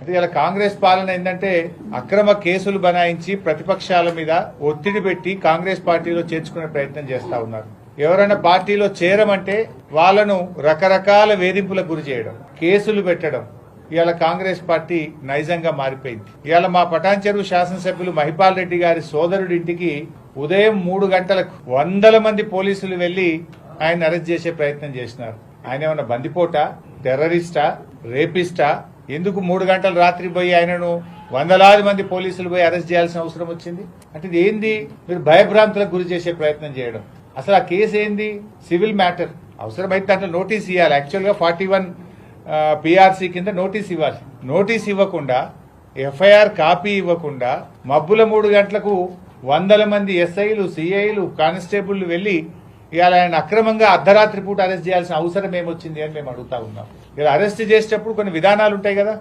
అంటే ఇలా కాంగ్రెస్ పాలన ఏంటంటే అక్రమ కేసులు బనాయించి ప్రతిపక్షాల మీద ఒత్తిడి పెట్టి కాంగ్రెస్ పార్టీలో చేర్చుకునే ప్రయత్నం చేస్తా ఉన్నారు. ఎవరైనా పార్టీలో చేరమంటే వాళ్ళను రకరకాల వేధింపులకు గురి చేయడం, కేసులు పెట్టడం ఇవాళ కాంగ్రెస్ పార్టీ నైజంగా మారిపోయింది. ఇవాళ మా పటాన్చెరు శాసనసభ్యులు మహిపాల్ రెడ్డి గారి సోదరుడి ఇంటికి ఉదయం 3 గంటలకు 100 మంది పోలీసులు వెళ్లి ఆయన అరెస్ట్ చేసే ప్రయత్నం చేసినారు. ఆయన ఏమన్నా బందిపోటా, టెర్రరిస్టా, రేపిస్టా? ఎందుకు 3 గంటల రాత్రి పోయి ఆయనను వందలాది మంది పోలీసులు పోయి అరెస్ట్ చేయాల్సిన అవసరం వచ్చింది? అంటే ఇది ఏంది? మీరు భయభ్రాంతులకు గురి చేసే ప్రయత్నం చేయడం. అసలు ఆ కేసు ఏంది? Civil matter. అవసరమైతే దాంట్లో నోటీస్ ఇవ్వాలి. యాక్చువల్ గా 41 PRC కింద నోటీస్ ఇవ్వాలి. నోటీస్ ఇవ్వకుండా, ఎఫ్ఐఆర్ కాపీ ఇవ్వకుండా మబ్బుల 3 గంటలకు 100 మంది ఎస్ఐలు, సిఐలు, కానిస్టేబుల్ వెళ్లి ఇవాళ ఆయన అక్రమంగా అర్ధరాత్రి పూట అరెస్ట్ చేయాల్సిన అవసరం ఏమొచ్చింది అని మేము అడుగుతా ఉన్నాం. ఇలా అరెస్ట్ చేసేటప్పుడు కొన్ని విధానాలు ఉంటాయి కదా.